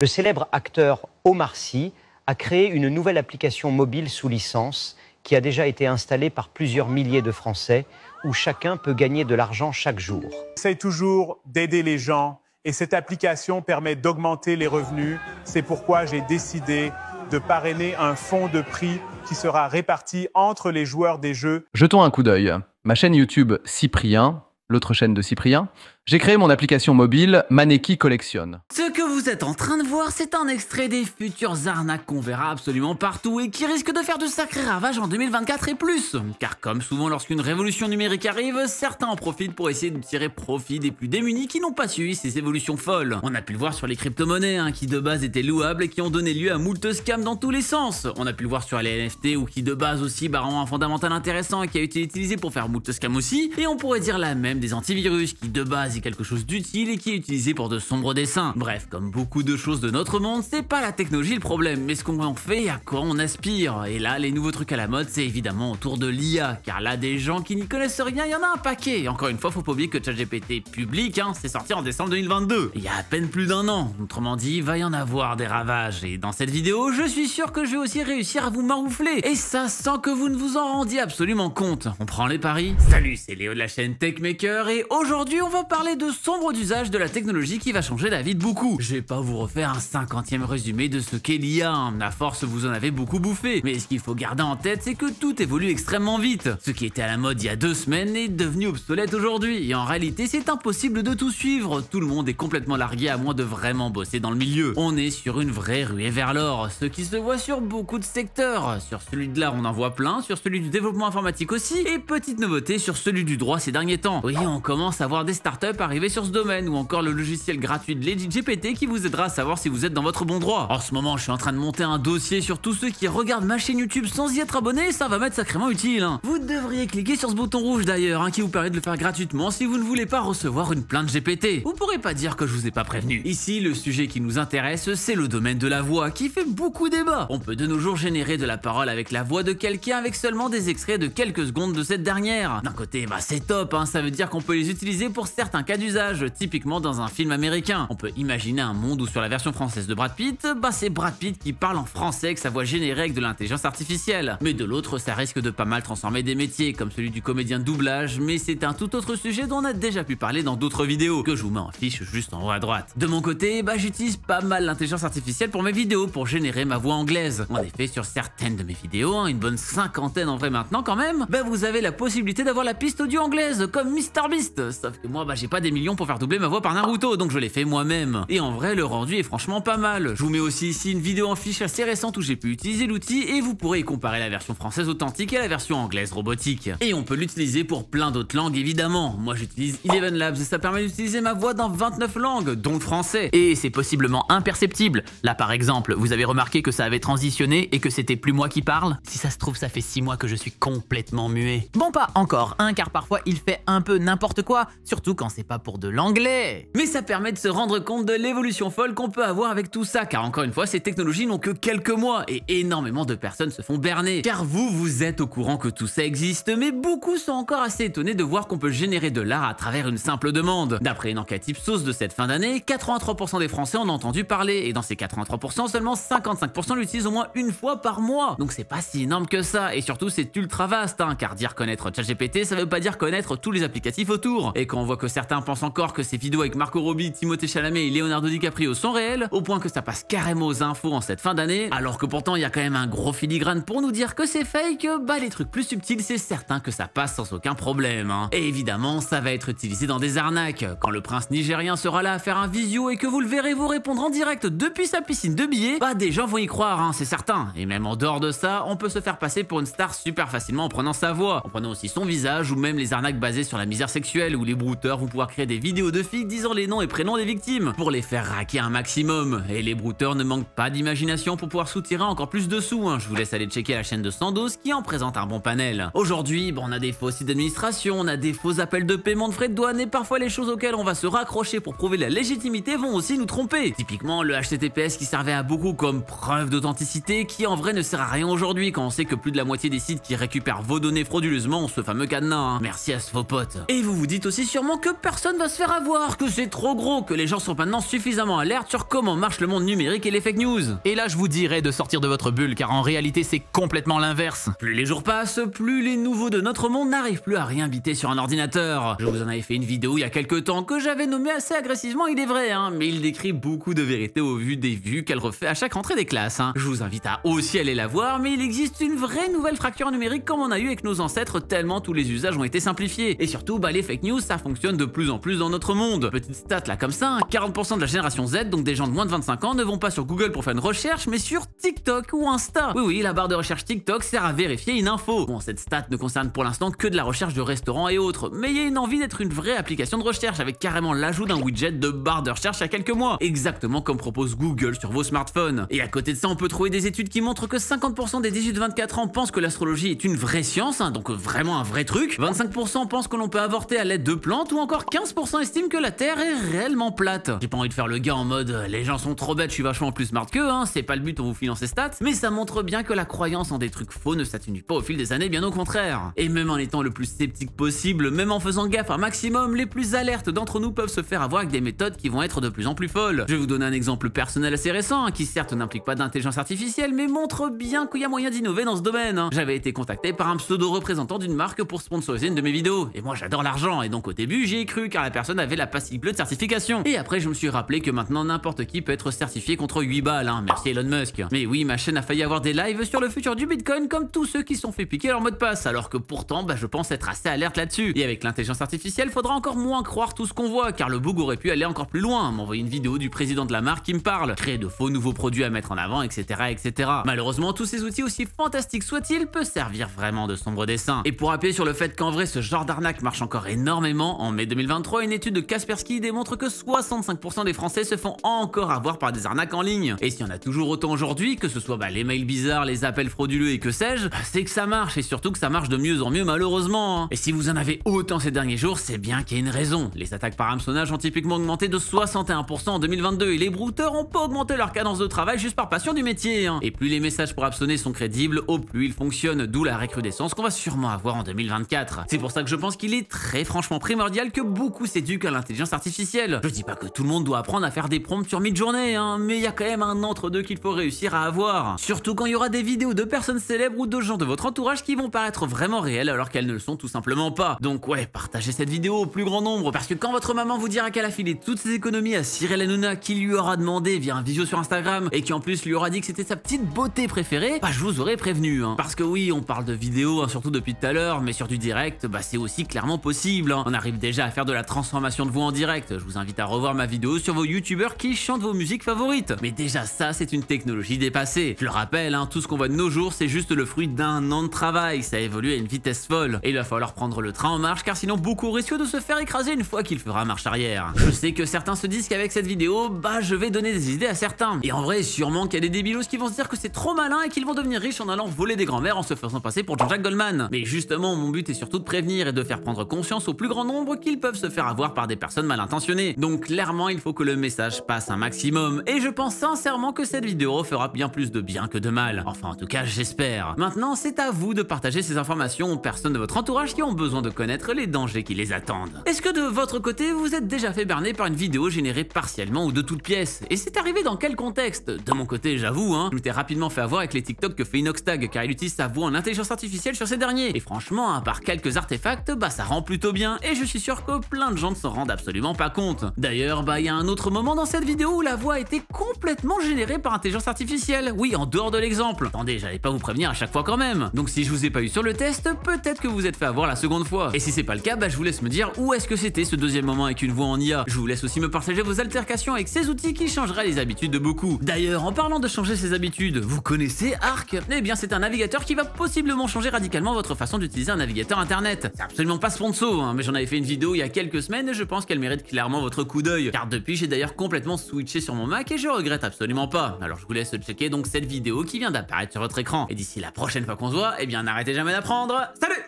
Le célèbre acteur Omar Sy a créé une nouvelle application mobile sous licence qui a déjà été installée par plusieurs milliers de Français où chacun peut gagner de l'argent chaque jour. J'essaie toujours d'aider les gens et cette application permet d'augmenter les revenus. C'est pourquoi j'ai décidé de parrainer un fonds de prix qui sera réparti entre les joueurs des jeux. Jetons un coup d'œil. Ma chaîne YouTube Cyprien, l'autre chaîne de Cyprien, j'ai créé mon application mobile Maneki Collection. Ce que vous êtes en train de voir, c'est un extrait des futures arnaques qu'on verra absolument partout et qui risquent de faire de sacrés ravages en 2024 et plus. Car comme souvent lorsqu'une révolution numérique arrive, certains en profitent pour essayer de tirer profit des plus démunis qui n'ont pas suivi ces évolutions folles. On a pu le voir sur les crypto-monnaies, qui de base étaient louables et qui ont donné lieu à moult scams dans tous les sens. On a pu le voir sur les NFT ou qui de base aussi ont un fondamental intéressant et qui a été utilisé pour faire moult scams aussi. Et on pourrait dire la même des antivirus qui de base quelque chose d'utile et qui est utilisé pour de sombres dessins. Bref, comme beaucoup de choses de notre monde, c'est pas la technologie le problème, mais ce qu'on en fait et à quoi on aspire. Et là, les nouveaux trucs à la mode, c'est évidemment autour de l'IA, car là, des gens qui n'y connaissent rien, il y en a un paquet. Et encore une fois, faut pas oublier que ChatGPT public, c'est sorti en décembre 2022. Il y a à peine plus d'un an. Autrement dit, il va y en avoir des ravages. Et dans cette vidéo, je suis sûr que je vais aussi réussir à vous maroufler. Et ça sans que vous ne vous en rendiez absolument compte. On prend les paris? Salut, c'est Léo de la chaîne Techmaker et aujourd'hui, on va parler de sombres usages de la technologie qui va changer la vie de beaucoup. Je vais pas vous refaire un 50e résumé de ce qu'est l'IA, à force vous en avez beaucoup bouffé. Mais ce qu'il faut garder en tête, c'est que tout évolue extrêmement vite. Ce qui était à la mode il y a 2 semaines est devenu obsolète aujourd'hui. Et en réalité, c'est impossible de tout suivre. Tout le monde est complètement largué à moins de vraiment bosser dans le milieu. On est sur une vraie ruée vers l'or, ce qui se voit sur beaucoup de secteurs. Sur celui de l'art, on en voit plein, sur celui du développement informatique aussi, et petite nouveauté sur celui du droit ces derniers temps. Oui, on commence à voir des startups arriver sur ce domaine, ou encore le logiciel gratuit de LegitGPT qui vous aidera à savoir si vous êtes dans votre bon droit. En ce moment, je suis en train de monter un dossier sur tous ceux qui regardent ma chaîne YouTube sans y être abonné, ça va m'être sacrément utile. Vous devriez cliquer sur ce bouton rouge d'ailleurs, qui vous permet de le faire gratuitement si vous ne voulez pas recevoir une plainte GPT. Vous pourrez pas dire que je vous ai pas prévenu. Ici, le sujet qui nous intéresse, c'est le domaine de la voix, qui fait beaucoup débat. On peut de nos jours générer de la parole avec la voix de quelqu'un avec seulement des extraits de quelques secondes de cette dernière. D'un côté, c'est top, ça veut dire qu'on peut les utiliser pour certains cas d'usage, typiquement dans un film américain. On peut imaginer un monde où sur la version française de Brad Pitt, c'est Brad Pitt qui parle en français avec sa voix générée avec de l'intelligence artificielle. Mais de l'autre, ça risque de pas mal transformer des métiers, comme celui du comédien de doublage, mais c'est un tout autre sujet dont on a déjà pu parler dans d'autres vidéos, que je vous mets en fiche juste en haut à droite. De mon côté, j'utilise pas mal l'intelligence artificielle pour mes vidéos, pour générer ma voix anglaise. En effet, sur certaines de mes vidéos, une bonne 50aine en vrai maintenant quand même, vous avez la possibilité d'avoir la piste audio anglaise, comme MrBeast. Sauf que moi, j'ai pas des millions pour faire doubler ma voix par Naruto, donc je l'ai fait moi-même. Et en vrai, le rendu est franchement pas mal. Je vous mets aussi ici une vidéo en fiche assez récente où j'ai pu utiliser l'outil et vous pourrez comparer la version française authentique et la version anglaise robotique. Et on peut l'utiliser pour plein d'autres langues évidemment. Moi j'utilise Eleven Labs et ça permet d'utiliser ma voix dans 29 langues, dont le français. Et c'est possiblement imperceptible. Là par exemple, vous avez remarqué que ça avait transitionné et que c'était plus moi qui parle? Si ça se trouve, ça fait 6 mois que je suis complètement muet. Bon, pas encore, car parfois il fait un peu n'importe quoi, surtout quand c'est pas pour de l'anglais. Mais ça permet de se rendre compte de l'évolution folle qu'on peut avoir avec tout ça, car encore une fois, ces technologies n'ont que quelques mois et énormément de personnes se font berner. Car vous êtes au courant que tout ça existe, mais beaucoup sont encore assez étonnés de voir qu'on peut générer de l'art à travers une simple demande. D'après une enquête Ipsos de cette fin d'année, 83% des Français en ont entendu parler, et dans ces 83%, seulement 55% l'utilisent au moins une fois par mois. Donc c'est pas si énorme que ça, et surtout c'est ultra vaste, car dire connaître ChatGPT, ça veut pas dire connaître tous les applicatifs autour. Et quand on voit que certains pensent encore que ces vidéos avec Marco Robbie, Timothée Chalamet et Leonardo DiCaprio sont réels, au point que ça passe carrément aux infos en cette fin d'année, alors que pourtant il y a quand même un gros filigrane pour nous dire que c'est fake, les trucs plus subtils, c'est certain que ça passe sans aucun problème. Et évidemment, ça va être utilisé dans des arnaques. Quand le prince nigérien sera là à faire un visio et que vous le verrez vous répondre en direct depuis sa piscine de billets, des gens vont y croire, c'est certain. Et même en dehors de ça, on peut se faire passer pour une star super facilement en prenant sa voix, en prenant aussi son visage, ou même les arnaques basées sur la misère sexuelle, où les brouteurs vont pouvoir créer des vidéos de filles disant les noms et prénoms des victimes, pour les faire raquer un maximum. Et les brouteurs ne manquent pas d'imagination pour pouvoir soutirer encore plus de sous. Je vous laisse aller checker la chaîne de Sandoz qui en présente un bon panel. Aujourd'hui, on a des faux sites d'administration, on a des faux appels de paiement de frais de douane, et parfois les choses auxquelles on va se raccrocher pour prouver la légitimité vont aussi nous tromper. Typiquement le HTTPS qui servait à beaucoup comme preuve d'authenticité, qui en vrai ne sert à rien aujourd'hui quand on sait que plus de la moitié des sites qui récupèrent vos données frauduleusement ont ce fameux cadenas. Merci à ce faux pote. Et vous vous dites aussi sûrement que personne va se faire avoir, que c'est trop gros, que les gens sont maintenant suffisamment alertes sur comment marche le monde numérique et les fake news. Et là je vous dirais de sortir de votre bulle, car en réalité c'est complètement l'inverse. Plus les jours passent, plus les nouveaux de notre monde n'arrivent plus à rien biter sur un ordinateur. Je vous en avais fait une vidéo il y a quelques temps que j'avais nommée assez agressivement, il est vrai, mais il décrit beaucoup de vérité au vu des vues qu'elle refait à chaque rentrée des classes. Je vous invite à aussi aller la voir, mais il existe une vraie nouvelle fracture numérique comme on a eu avec nos ancêtres tellement tous les usages ont été simplifiés. Et surtout, les fake news, ça fonctionne de plus en plus dans notre monde. Petite stat là comme ça, 40% de la génération Z, donc des gens de moins de 25 ans, ne vont pas sur Google pour faire une recherche, mais sur TikTok ou Insta. Oui, la barre de recherche TikTok sert à vérifier une info. Bon, cette stat ne concerne pour l'instant que de la recherche de restaurants et autres, mais il y a une envie d'être une vraie application de recherche avec carrément l'ajout d'un widget de barre de recherche il y a quelques mois, exactement comme propose Google sur vos smartphones. Et à côté de ça, on peut trouver des études qui montrent que 50% des 18-24 ans pensent que l'astrologie est une vraie science, donc vraiment un vrai truc. 25% pensent que l'on peut avorter à l'aide de plantes, ou encore 15% estiment que la Terre est réellement plate. J'ai pas envie de faire le gars en mode les gens sont trop bêtes, je suis vachement plus smart qu'eux, c'est pas le but en vous filant ces stats, mais ça montre bien que la croyance en des trucs faux ne s'atténue pas au fil des années, bien au contraire. Et même en étant le plus sceptique possible, même en faisant gaffe un maximum, les plus alertes d'entre nous peuvent se faire avoir avec des méthodes qui vont être de plus en plus folles. Je vais vous donner un exemple personnel assez récent, qui certes n'implique pas d'intelligence artificielle, mais montre bien qu'il y a moyen d'innover dans ce domaine. J'avais été contacté par un pseudo représentant d'une marque pour sponsoriser une de mes vidéos, et moi j'adore l'argent, et donc au début j'y ai cru car la personne avait la passe bleue de certification. Et après je me suis rappelé que maintenant n'importe qui peut être certifié contre 8 balles, merci Elon Musk. Mais oui, ma chaîne a failli avoir des lives sur le futur du Bitcoin comme tous ceux qui se sont fait piquer leur mot de passe, alors que pourtant je pense être assez alerte là-dessus. Et avec l'intelligence artificielle, faudra encore moins croire tout ce qu'on voit, car le bug aurait pu aller encore plus loin, m'envoyer une vidéo du président de la marque qui me parle, créer de faux nouveaux produits à mettre en avant, etc. Malheureusement, tous ces outils, aussi fantastiques soient-ils, peuvent servir vraiment de sombres dessins. Et pour appuyer sur le fait qu'en vrai ce genre d'arnaque marche encore énormément, en mai 2023, une étude de Kaspersky démontre que 65% des Français se font encore avoir par des arnaques en ligne. Et s'il y en a toujours autant aujourd'hui, que ce soit les mails bizarres, les appels frauduleux et que sais-je, c'est que ça marche, et surtout que ça marche de mieux en mieux malheureusement. Et si vous en avez autant ces derniers jours, c'est bien qu'il y a une raison. Les attaques par hameçonnage ont typiquement augmenté de 61% en 2022, et les brouteurs ont pas augmenté leur cadence de travail juste par passion du métier. Et plus les messages pour hameçonner sont crédibles, au plus ils fonctionnent, d'où la recrudescence qu'on va sûrement avoir en 2024. C'est pour ça que je pense qu'il est très franchement primordial que beaucoup s'éduquent à l'intelligence artificielle. Je dis pas que tout le monde doit apprendre à faire des prompts sur Midjourney, mais il y a quand même un entre-deux qu'il faut réussir à avoir. Surtout quand il y aura des vidéos de personnes célèbres ou de gens de votre entourage qui vont paraître vraiment réelles alors qu'elles ne le sont tout simplement pas. Donc ouais, partagez cette vidéo au plus grand nombre, parce que quand votre maman vous dira qu'elle a filé toutes ses économies à Cyril Hanouna, qui lui aura demandé via un visio sur Instagram, et qui en plus lui aura dit que c'était sa petite beauté préférée, je vous aurais prévenu. Parce que oui, on parle de vidéo, surtout depuis tout à l'heure, mais sur du direct, c'est aussi clairement possible. On arrive déjà à faire de la transformation de voix en direct. Je vous invite à revoir ma vidéo sur vos youtubeurs qui chantent vos musiques favorites. Mais déjà ça, c'est une technologie dépassée. Je le rappelle, tout ce qu'on voit de nos jours, c'est juste le fruit d'un an de travail. Ça évolue à une vitesse folle. Et il va falloir prendre le train en marche, car sinon beaucoup risquent de se faire écraser une fois qu'il fera marche arrière. Je sais que certains se disent qu'avec cette vidéo, je vais donner des idées à certains. Et en vrai, sûrement qu'il y a des débilos qui vont se dire que c'est trop malin et qu'ils vont devenir riches en allant voler des grands-mères en se faisant passer pour Jean-Jacques Goldman. Mais justement, mon but est surtout de prévenir et de faire prendre conscience au plus grand nombre qu'ils peuvent se faire avoir par des personnes mal intentionnées. Donc clairement, il faut que le message passe un maximum. Et je pense sincèrement que cette vidéo fera bien plus de bien que de mal. Enfin, en tout cas, j'espère. Maintenant, c'est à vous de partager ces informations aux personnes de votre entourage qui ont besoin de connaître les dangers qui les attendent. Est-ce que de votre côté, vous êtes déjà fait berner par une vidéo générée partiellement ou de toutes pièces? Et c'est arrivé dans quel contexte? De mon côté, j'avoue, je m'étais rapidement fait avoir avec les TikTok que fait Inoxtag, car il utilise sa voix en intelligence artificielle sur ces derniers. Et franchement, à part quelques artefacts, ça rend plutôt bien, et je suis sûr que plein de gens ne s'en rendent absolument pas compte. D'ailleurs, il y a un autre moment dans cette vidéo où la voix a été complètement générée par intelligence artificielle. Oui, en dehors de l'exemple. Attendez, j'allais pas vous prévenir à chaque fois quand même. Donc si je vous ai pas eu sur le test, peut-être que vous êtes fait avoir la seconde fois. Et si c'est pas le cas, je vous laisse me dire où est-ce que c'était ce deuxième moment avec une voix en IA. Je vous laisse aussi me partager vos altercations avec ces outils qui changeraient les habitudes de beaucoup. D'ailleurs, en parlant de changer ses habitudes, vous connaissez Arc? Eh bien, c'est un navigateur qui va possiblement changer radicalement votre façon d'utiliser un navigateur internet. C'est absolument pas sponsor, mais j'en avais fait une vidéo il y a quelques semaines et je pense qu'elle mérite clairement votre coup d'œil. Car depuis, j'ai d'ailleurs complètement switché sur mon Mac et je regrette absolument pas. Alors je vous laisse checker donc cette vidéo qui vient d'apparaître sur votre écran. Et d'ici la prochaine fois qu'on se voit, n'arrêtez jamais d'apprendre. Salut!